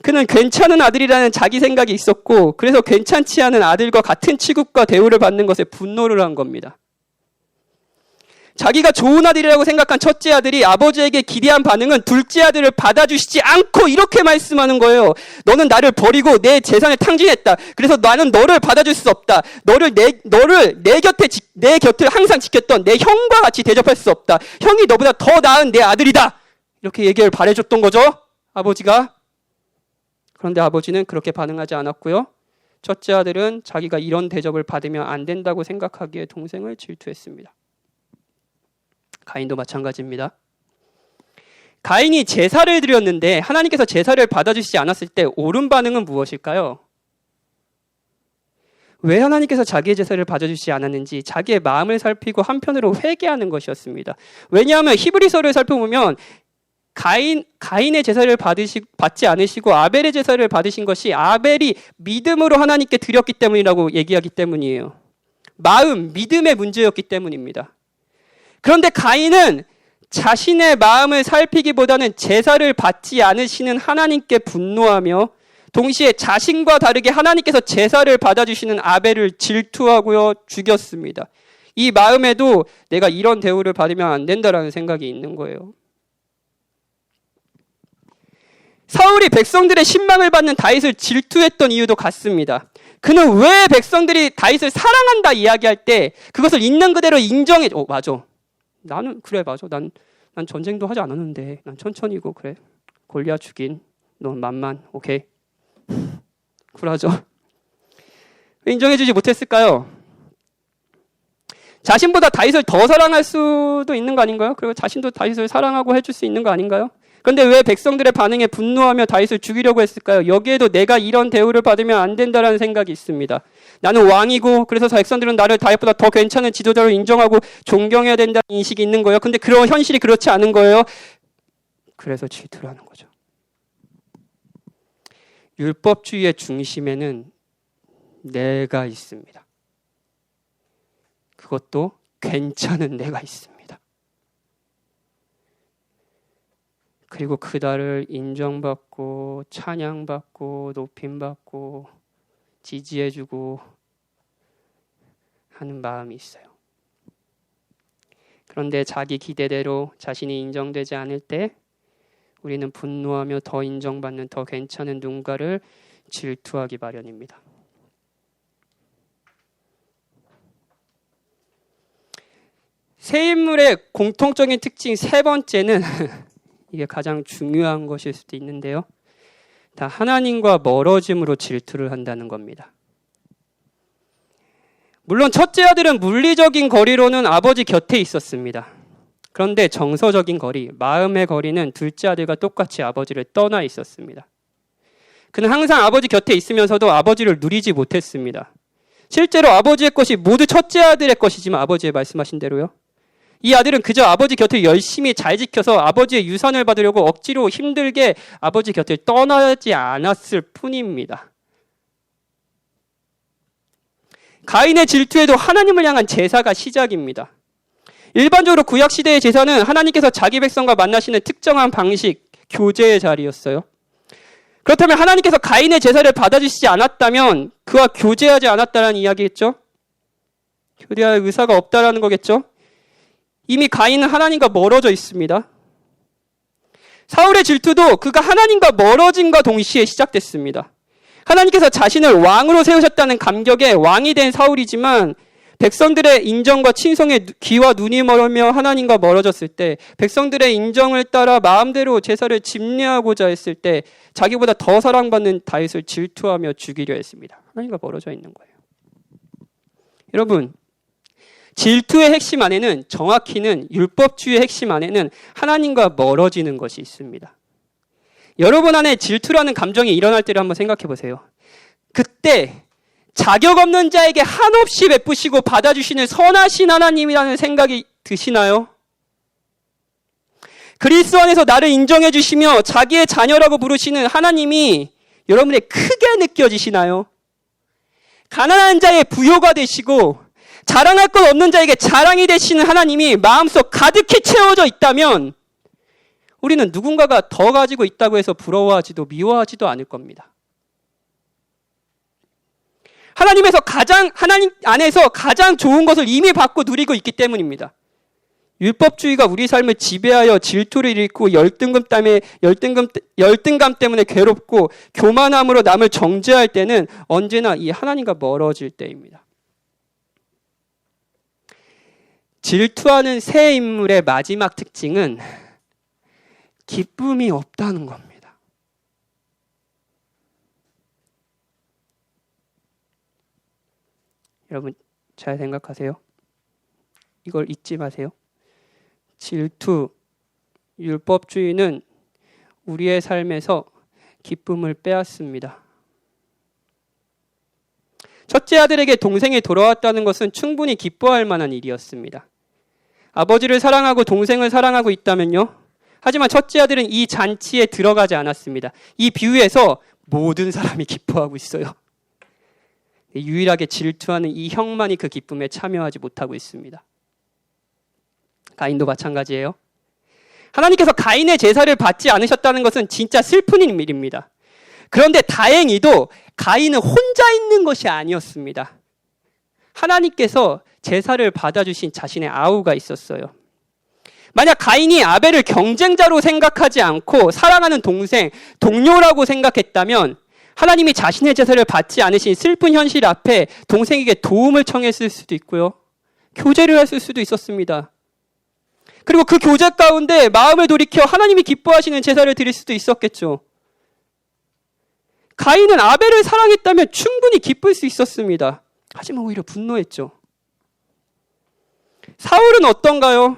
그는 괜찮은 아들이라는 자기 생각이 있었고 그래서 괜찮지 않은 아들과 같은 취급과 대우를 받는 것에 분노를 한 겁니다. 자기가 좋은 아들이라고 생각한 첫째 아들이 아버지에게 기대한 반응은 둘째 아들을 받아주시지 않고 이렇게 말씀하는 거예요. 너는 나를 버리고 내 재산을 탕진했다. 그래서 나는 너를 받아줄 수 없다. 너를 내 곁을 항상 지켰던 내 형과 같이 대접할 수 없다. 형이 너보다 더 나은 내 아들이다. 이렇게 얘기를 바래줬던 거죠, 아버지가. 그런데 아버지는 그렇게 반응하지 않았고요. 첫째 아들은 자기가 이런 대접을 받으면 안 된다고 생각하기에 동생을 질투했습니다. 가인도 마찬가지입니다. 가인이 제사를 드렸는데 하나님께서 제사를 받아주시지 않았을 때 옳은 반응은 무엇일까요? 왜 하나님께서 자기의 제사를 받아주시지 않았는지 자기의 마음을 살피고 한편으로 회개하는 것이었습니다. 왜냐하면 히브리서를 살펴보면 가인의 제사를 받지 않으시고 아벨의 제사를 받으신 것이 아벨이 믿음으로 하나님께 드렸기 때문이라고 얘기하기 때문이에요. 믿음의 문제였기 때문입니다. 그런데 가인은 자신의 마음을 살피기보다는 제사를 받지 않으시는 하나님께 분노하며 동시에 자신과 다르게 하나님께서 제사를 받아주시는 아벨을 질투하고요, 죽였습니다. 이 마음에도 내가 이런 대우를 받으면 안 된다라는 생각이 있는 거예요. 사울이 백성들의 신망을 받는 다윗을 질투했던 이유도 같습니다. 그는 왜 백성들이 다윗을 사랑한다 이야기할 때 그것을 있는 그대로 인정해. 맞아. 맞아. 난 전쟁도 하지 않았는데 난 천천히고 그래. 골리앗 죽인 넌 만만. 오케이. 쿨하죠. 왜 인정해주지 못했을까요? 자신보다 다윗을 더 사랑할 수도 있는 거 아닌가요? 그리고 자신도 다윗을 사랑하고 해줄 수 있는 거 아닌가요? 그런데 왜 백성들의 반응에 분노하며 다윗을 죽이려고 했을까요? 여기에도 내가 이런 대우를 받으면 안 된다라는 생각이 있습니다. 나는 왕이고 그래서 백성들은 나를 다윗보다 더 괜찮은 지도자로 인정하고 존경해야 된다는 인식이 있는 거예요. 근데 그런 현실이 그렇지 않은 거예요. 그래서 질투를 하는 거죠. 율법주의의 중심에는 내가 있습니다. 그것도 괜찮은 내가 있습니다. 그리고 그날을 인정받고 찬양받고 높임받고 지지해주고 하는 마음이 있어요. 그런데 자기 기대대로 자신이 인정되지 않을 때 우리는 분노하며 더 인정받는 더 괜찮은 누군가를 질투하기 마련입니다. 새 인물의 공통적인 특징 세 번째는 이게 가장 중요한 것일 수도 있는데요. 다 하나님과 멀어짐으로 질투를 한다는 겁니다. 물론 첫째 아들은 물리적인 거리로는 아버지 곁에 있었습니다. 그런데 정서적인 거리, 마음의 거리는 둘째 아들과 똑같이 아버지를 떠나 있었습니다. 그는 항상 아버지 곁에 있으면서도 아버지를 누리지 못했습니다. 실제로 아버지의 것이 모두 첫째 아들의 것이지만 아버지의 말씀하신 대로요. 이 아들은 그저 아버지 곁을 열심히 잘 지켜서 아버지의 유산을 받으려고 억지로 힘들게 아버지 곁을 떠나지 않았을 뿐입니다. 가인의 질투에도 하나님을 향한 제사가 시작입니다. 일반적으로 구약시대의 제사는 하나님께서 자기 백성과 만나시는 특정한 방식, 교제의 자리였어요. 그렇다면 하나님께서 가인의 제사를 받아주시지 않았다면 그와 교제하지 않았다는 이야기겠죠? 교제할 의사가 없다라는 거겠죠? 이미 가인은 하나님과 멀어져 있습니다. 사울의 질투도 그가 하나님과 멀어짐과 동시에 시작됐습니다. 하나님께서 자신을 왕으로 세우셨다는 감격에 왕이 된 사울이지만 백성들의 인정과 친송에 귀와 눈이 멀으며 하나님과 멀어졌을 때, 백성들의 인정을 따라 마음대로 제사를 집례하고자 했을 때 자기보다 더 사랑받는 다윗을 질투하며 죽이려 했습니다. 하나님과 멀어져 있는 거예요. 여러분, 질투의 핵심 안에는, 정확히는 율법주의의 핵심 안에는 하나님과 멀어지는 것이 있습니다. 여러분 안에 질투라는 감정이 일어날 때를 한번 생각해 보세요. 그때 자격 없는 자에게 한없이 베푸시고 받아주시는 선하신 하나님이라는 생각이 드시나요? 그리스도 안에서 나를 인정해 주시며 자기의 자녀라고 부르시는 하나님이 여러분의 크게 느껴지시나요? 가난한 자의 부요가 되시고 자랑할 것 없는 자에게 자랑이 되시는 하나님이 마음속 가득히 채워져 있다면 우리는 누군가가 더 가지고 있다고 해서 부러워하지도 미워하지도 않을 겁니다. 하나님 안에서 가장 좋은 것을 이미 받고 누리고 있기 때문입니다. 율법주의가 우리 삶을 지배하여 질투를 일으키고 열등감 때문에 괴롭고 교만함으로 남을 정죄할 때는 언제나 이 하나님과 멀어질 때입니다. 질투하는 새 인물의 마지막 특징은 기쁨이 없다는 겁니다. 여러분 잘 생각하세요. 이걸 잊지 마세요. 질투, 율법주의는 우리의 삶에서 기쁨을 빼앗습니다. 첫째 아들에게 동생이 돌아왔다는 것은 충분히 기뻐할 만한 일이었습니다. 아버지를 사랑하고 동생을 사랑하고 있다면요. 하지만 첫째 아들은 이 잔치에 들어가지 않았습니다. 이 비유에서 모든 사람이 기뻐하고 있어요. 유일하게 질투하는 이 형만이 그 기쁨에 참여하지 못하고 있습니다. 가인도 마찬가지예요. 하나님께서 가인의 제사를 받지 않으셨다는 것은 진짜 슬픈 일입니다. 그런데 다행히도 가인은 혼자 있는 것이 아니었습니다. 하나님께서 제사를 받아주신 자신의 아우가 있었어요. 만약 가인이 아벨을 경쟁자로 생각하지 않고 사랑하는 동생, 동료라고 생각했다면 하나님이 자신의 제사를 받지 않으신 슬픈 현실 앞에 동생에게 도움을 청했을 수도 있고요. 교제를 했을 수도 있었습니다. 그리고 그 교제 가운데 마음을 돌이켜 하나님이 기뻐하시는 제사를 드릴 수도 있었겠죠. 가인은 아벨을 사랑했다면 충분히 기쁠 수 있었습니다. 하지만 오히려 분노했죠. 사울은 어떤가요?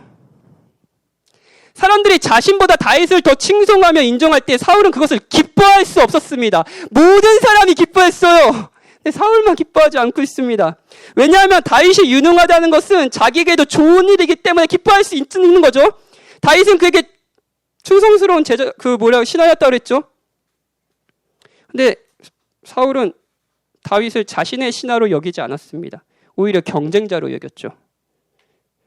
사람들이 자신보다 다윗을 더 칭송하며 인정할 때 사울은 그것을 기뻐할 수 없었습니다. 모든 사람이 기뻐했어요. 근데 사울만 기뻐하지 않고 있습니다. 왜냐하면 다윗이 유능하다는 것은 자기에게도 좋은 일이기 때문에 기뻐할 수 있는 거죠. 다윗은 그에게 충성스러운 신하였다고 그랬죠. 근데 사울은 다윗을 자신의 신하로 여기지 않았습니다. 오히려 경쟁자로 여겼죠.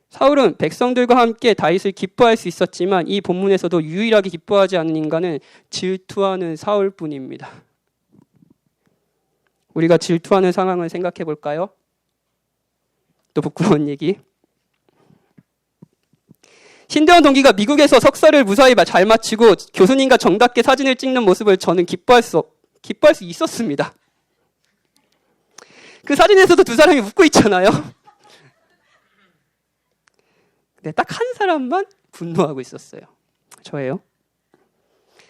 사울은 백성들과 함께 다윗을 기뻐할 수 있었지만 이 본문에서도 유일하게 기뻐하지 않는 인간은 질투하는 사울뿐입니다. 우리가 질투하는 상황을 생각해 볼까요? 또 부끄러운 얘기. 신대원 동기가 미국에서 석사를 무사히 잘 마치고 교수님과 정답게 사진을 찍는 모습을 저는 기뻐할 수 있었습니다. 그 사진에서도 두 사람이 웃고 있잖아요. 근데 딱 한 사람만 분노하고 있었어요. 저예요.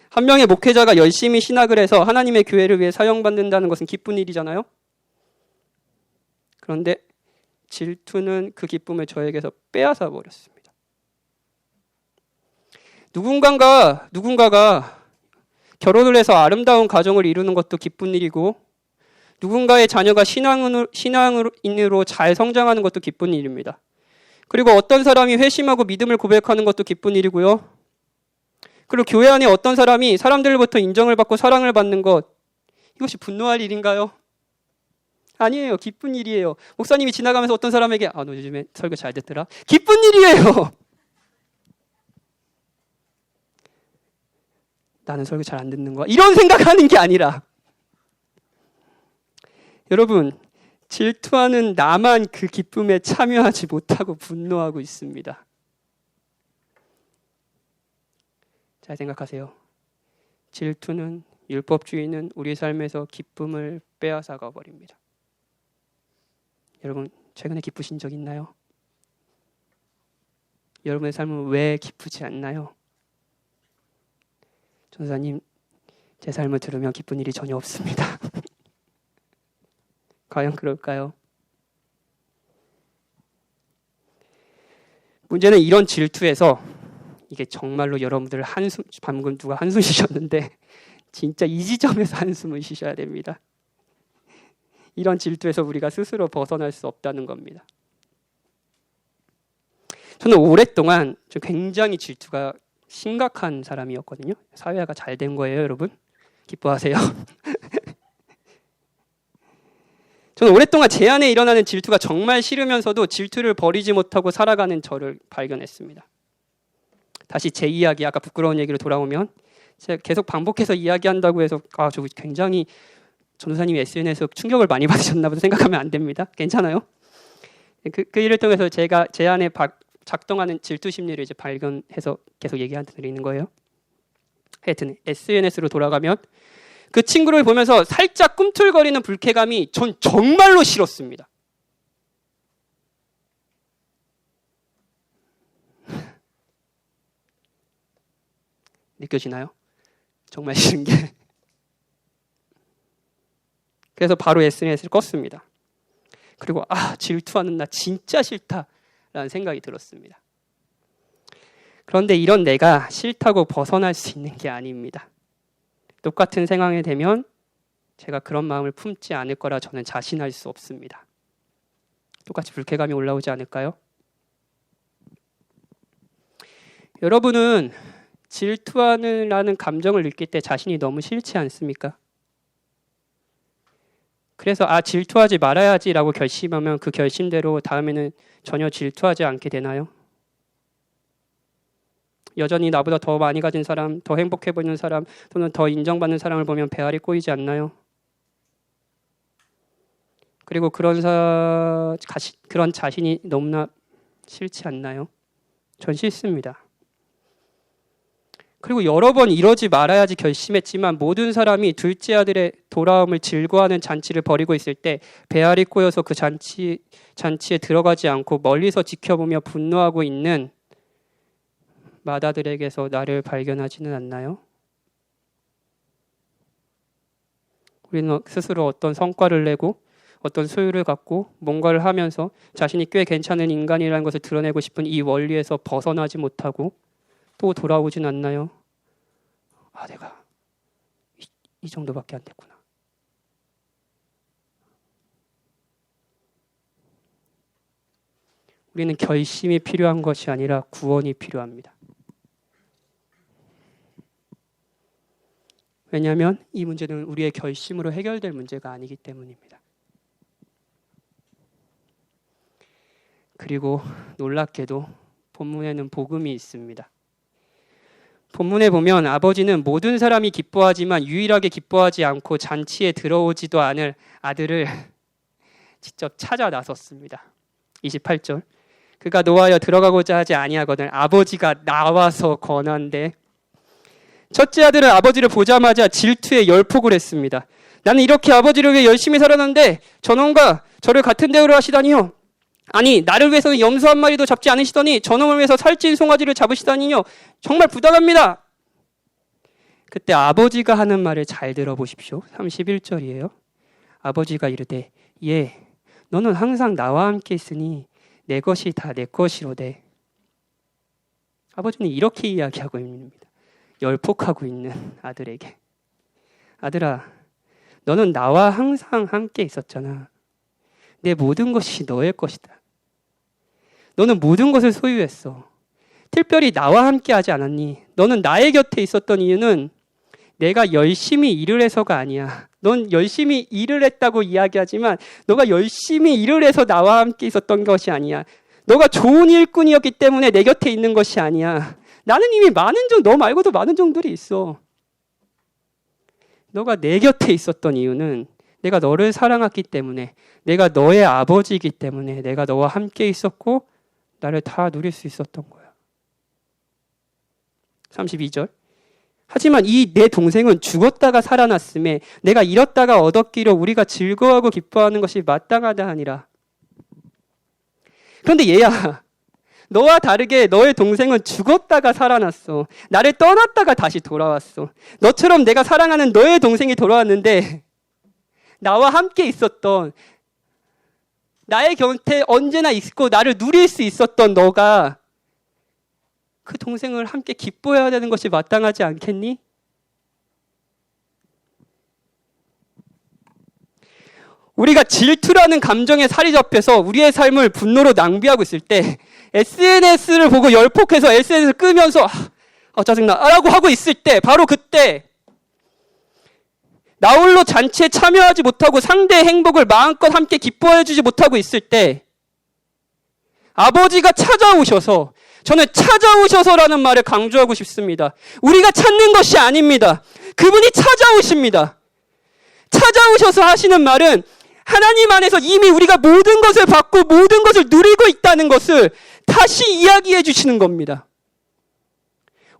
한 명의 목회자가 열심히 신학을 해서 하나님의 교회를 위해 사용받는다는 것은 기쁜 일이잖아요. 그런데 질투는 그 기쁨을 저에게서 빼앗아 버렸습니다. 누군가가 결혼을 해서 아름다운 가정을 이루는 것도 기쁜 일이고, 누군가의 자녀가 신앙인으로 잘 성장하는 것도 기쁜 일입니다. 그리고 어떤 사람이 회심하고 믿음을 고백하는 것도 기쁜 일이고요. 그리고 교회 안에 어떤 사람이 사람들로부터 인정을 받고 사랑을 받는 것, 이것이 분노할 일인가요? 아니에요. 기쁜 일이에요. 목사님이 지나가면서 어떤 사람에게 너 요즘에 설교 잘 됐더라. 기쁜 일이에요. 나는 설교 잘 안 듣는 거야. 이런 생각하는 게 아니라, 여러분, 질투하는 나만 그 기쁨에 참여하지 못하고 분노하고 있습니다. 잘 생각하세요. 질투는, 율법주의는 우리 삶에서 기쁨을 빼앗아가 버립니다. 여러분, 최근에 기쁘신 적 있나요? 여러분의 삶은 왜 기쁘지 않나요? 전사님, 제 삶을 들으면 기쁜 일이 전혀 없습니다. 과연 그럴까요? 문제는 이런 질투에서, 이게 정말로 여러분들 방금 누가 한숨 쉬셨는데 진짜 이 지점에서 한숨을 쉬셔야 됩니다. 이런 질투에서 우리가 스스로 벗어날 수 없다는 겁니다. 저는 오랫동안 굉장히 질투가 심각한 사람이었거든요. 사회화가 잘 된 거예요, 여러분. 기뻐하세요. 저는 오랫동안 제 안에 일어나는 질투가 정말 싫으면서도 질투를 버리지 못하고 살아가는 저를 발견했습니다. 다시 제 이야기, 아까 부끄러운 얘기로 돌아오면, 제가 계속 반복해서 이야기한다고 해서 저 굉장히 전도사님이 SNS에서 충격을 많이 받으셨나 보다 생각하면 안 됩니다. 괜찮아요? 그 일을 통해서 제가 제 안에 작동하는 질투 심리를 이제 발견해서 계속 얘기해드리는 거예요. 하여튼 SNS로 돌아가면 그 친구를 보면서 살짝 꿈틀거리는 불쾌감이 전 정말로 싫었습니다. 느껴지나요? 정말 싫은 게. 그래서 바로 SNS를 껐습니다. 그리고 질투하는 나 진짜 싫다라는 생각이 들었습니다. 그런데 이런 내가 싫다고 벗어날 수 있는 게 아닙니다. 똑같은 상황이 되면 제가 그런 마음을 품지 않을 거라 저는 자신할 수 없습니다. 똑같이 불쾌감이 올라오지 않을까요? 여러분은 질투하는 감정을 느낄 때 자신이 너무 싫지 않습니까? 그래서 질투하지 말아야지라고 결심하면 그 결심대로 다음에는 전혀 질투하지 않게 되나요? 여전히 나보다 더 많이 가진 사람, 더 행복해 보이는 사람, 또는 더 인정받는 사람을 보면 배알이 꼬이지 않나요? 그리고 그런 자신이 너무나 싫지 않나요? 전 싫습니다. 그리고 여러 번 이러지 말아야지 결심했지만 모든 사람이 둘째 아들의 돌아옴을 즐거워하는 잔치를 벌이고 있을 때 배알이 꼬여서 그 잔치에 들어가지 않고 멀리서 지켜보며 분노하고 있는 맏아들에게서 나를 발견하지는 않나요? 우리는 스스로 어떤 성과를 내고 어떤 소유를 갖고 뭔가를 하면서 자신이 꽤 괜찮은 인간이라는 것을 드러내고 싶은 이 원리에서 벗어나지 못하고 또 돌아오진 않나요? 내가 이 정도밖에 안 됐구나. 우리는 결심이 필요한 것이 아니라 구원이 필요합니다. 왜냐하면 이 문제는 우리의 결심으로 해결될 문제가 아니기 때문입니다. 그리고 놀랍게도 본문에는 복음이 있습니다. 본문에 보면 아버지는 모든 사람이 기뻐하지만 유일하게 기뻐하지 않고 잔치에 들어오지도 않을 아들을 직접 찾아 나섰습니다. 28절. 그가 노하여 들어가고자 하지 아니하거든 아버지가 나와서 권한대. 첫째 아들은 아버지를 보자마자 질투에 열폭을 했습니다. 나는 이렇게 아버지를 위해 열심히 살았는데 저놈과 저를 같은 대우를 하시다니요. 아니 나를 위해서는 염소 한 마리도 잡지 않으시더니 저놈을 위해서 살찐 송아지를 잡으시다니요. 정말 부당합니다. 그때 아버지가 하는 말을 잘 들어보십시오. 31절이에요. 아버지가 이르되 예 너는 항상 나와 함께 있으니 내 것이 다 내 것이로되. 아버지는 이렇게 이야기하고 있습니다. 열폭하고 있는 아들에게. 아들아 너는 나와 항상 함께 있었잖아. 내 모든 것이 너의 것이다. 너는 모든 것을 소유했어. 특별히 나와 함께 하지 않았니? 너는 나의 곁에 있었던 이유는 내가 열심히 일을 해서가 아니야. 넌 열심히 일을 했다고 이야기하지만 너가 열심히 일을 해서 나와 함께 있었던 것이 아니야. 너가 좋은 일꾼이었기 때문에 내 곁에 있는 것이 아니야. 나는 이미 너 말고도 많은 종들이 있어. 너가 내 곁에 있었던 이유는 내가 너를 사랑했기 때문에, 내가 너의 아버지이기 때문에 내가 너와 함께 있었고 나를 다 누릴 수 있었던 거야. 32절. 하지만 이 내 동생은 죽었다가 살아났음에 내가 잃었다가 얻었기로 우리가 즐거워하고 기뻐하는 것이 마땅하다 하니라. 그런데 얘야, 너와 다르게 너의 동생은 죽었다가 살아났어. 나를 떠났다가 다시 돌아왔어. 너처럼 내가 사랑하는 너의 동생이 돌아왔는데 나와 함께 있었던, 나의 곁에 언제나 있고 나를 누릴 수 있었던 너가 그 동생을 함께 기뻐해야 되는 것이 마땅하지 않겠니? 우리가 질투라는 감정에 살이 잡혀서 우리의 삶을 분노로 낭비하고 있을 때 SNS를 보고 열폭해서 SNS를 끄면서 짜증나 라고 하고 있을 때, 바로 그때 나 홀로 잔치에 참여하지 못하고 상대의 행복을 마음껏 함께 기뻐해주지 못하고 있을 때 아버지가 찾아오셔서, 저는 찾아오셔서라는 말을 강조하고 싶습니다. 우리가 찾는 것이 아닙니다. 그분이 찾아오십니다. 찾아오셔서 하시는 말은 하나님 안에서 이미 우리가 모든 것을 받고 모든 것을 누리고 있다는 것을 다시 이야기해 주시는 겁니다.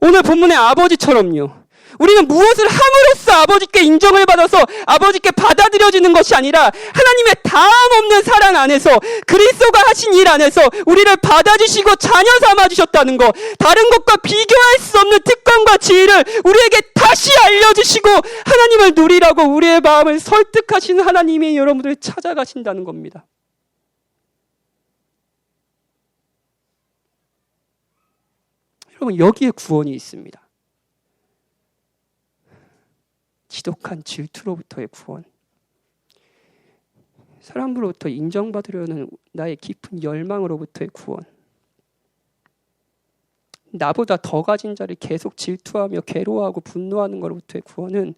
오늘 본문의 아버지처럼요. 우리는 무엇을 함으로써 아버지께 인정을 받아서 아버지께 받아들여지는 것이 아니라 하나님의 다함 없는 사랑 안에서, 그리스도가 하신 일 안에서 우리를 받아주시고 자녀 삼아주셨다는 것, 다른 것과 비교할 수 없는 특권과 지위를 우리에게 다시 알려주시고 하나님을 누리라고 우리의 마음을 설득하시는 하나님이 여러분들을 찾아가신다는 겁니다. 여러분, 여기에 구원이 있습니다. 지독한 질투로부터의 구원, 사람으로부터 인정받으려는 나의 깊은 열망으로부터의 구원, 나보다 더 가진 자를 계속 질투하며 괴로워하고 분노하는 것로부터의 구원은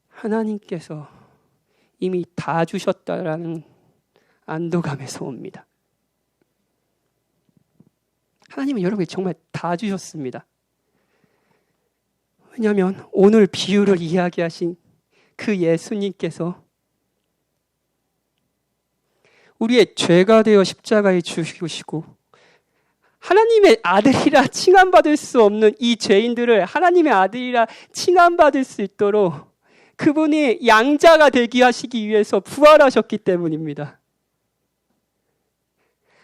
하나님께서 이미 다 주셨다라는 안도감에서 옵니다. 하나님은 여러분이 정말 다 주셨습니다. 왜냐하면 오늘 비유를 이야기하신 그 예수님께서 우리의 죄가 되어 십자가에 죽으시고 하나님의 아들이라 칭함받을 수 없는 이 죄인들을 하나님의 아들이라 칭함받을 수 있도록 그분이 양자가 되게 하시기 위해서 부활하셨기 때문입니다.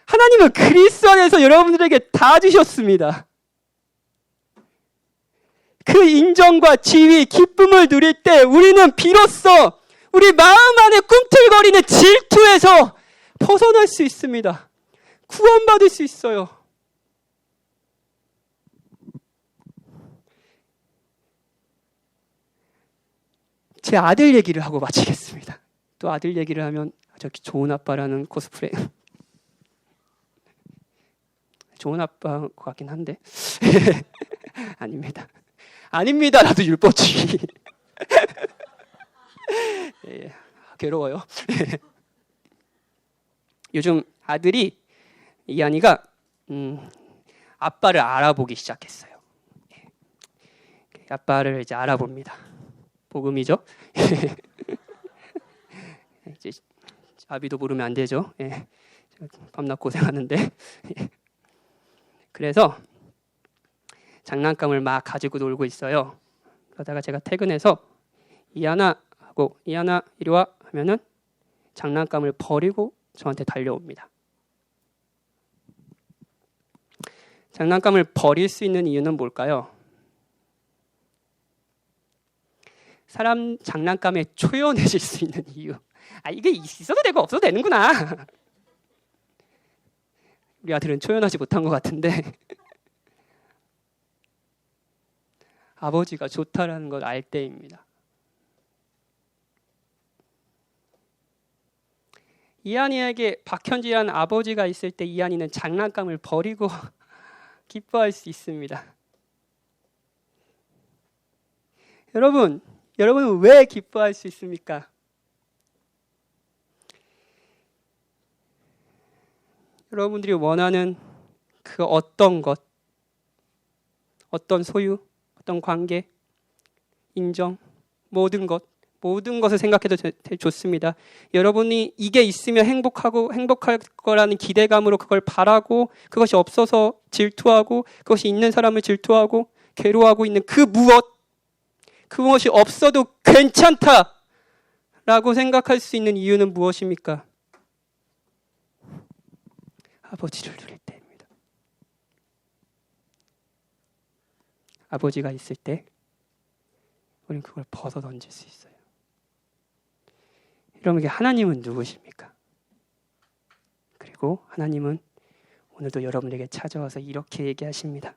하나님은 그리스도 안에서 여러분들에게 다 주셨습니다. 그 인정과 지위, 기쁨을 누릴 때 우리는 비로소 우리 마음 안에 꿈틀거리는 질투에서 벗어날 수 있습니다. 구원받을 수 있어요. 제 아들 얘기를 하고 마치겠습니다. 또 아들 얘기를 하면 저기 좋은 아빠라는 코스프레. 좋은 아빠인 것 같긴 한데 아닙니다. 아닙니다라도 율법주의. 예, 괴로워요. 요즘 아들이, 이한이가 아빠를 알아보기 시작했어요. 아빠를 이제 알아봅니다. 복음이죠. 이제 아비도 모르면 안 되죠. 예. 밤낮 고생하는데. 예. 그래서 장난감을 막 가지고 놀고 있어요. 그러다가 제가 퇴근해서 이하나 하고 이하나 이리 와 하면은 장난감을 버리고 저한테 달려옵니다. 장난감을 버릴 수 있는 이유는 뭘까요? 사람 장난감에 초연해질 수 있는 이유. 이게 있어도 되고 없어도 되는구나. 우리 아들은 초연하지 못한 것 같은데 아버지가 좋다라는 걸 알 때입니다. 이한이에게 박현지라는 아버지가 있을 때 이한이는 장난감을 버리고 기뻐할 수 있습니다. 여러분은 왜 기뻐할 수 있습니까? 여러분들이 원하는 그 어떤 것, 어떤 소유, 어떤 관계, 인정, 모든 것을 생각해도 좋습니다. 여러분이 이게 있으면 행복할 거라는 기대감으로 그걸 바라고 그것이 없어서 질투하고 그것이 있는 사람을 질투하고 괴로워하고 있는 그것이 없어도 괜찮다라고 생각할 수 있는 이유는 무엇입니까? 아버지를 누릴 때입니다. 아버지가 있을 때 우리는 그걸 벗어 던질 수 있어요. 여러분에게 하나님은 누구십니까? 그리고 하나님은 오늘도 여러분에게 찾아와서 이렇게 얘기하십니다.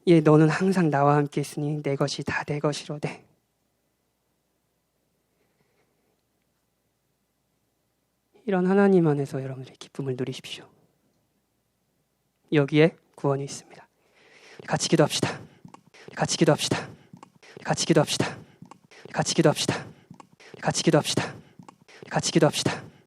예, 너는 항상 나와 함께 있으니 내 것이 다 내 것이로되. 이런 하나님 안에서 여러분들의 기쁨을 누리십시오. 여기에 구원이 있습니다. 같이 기도합시다. 같이 기도합시다. 같이 기도합시다. 같이 기도합시다. 같이 기도합시다. 같이 기도합시다.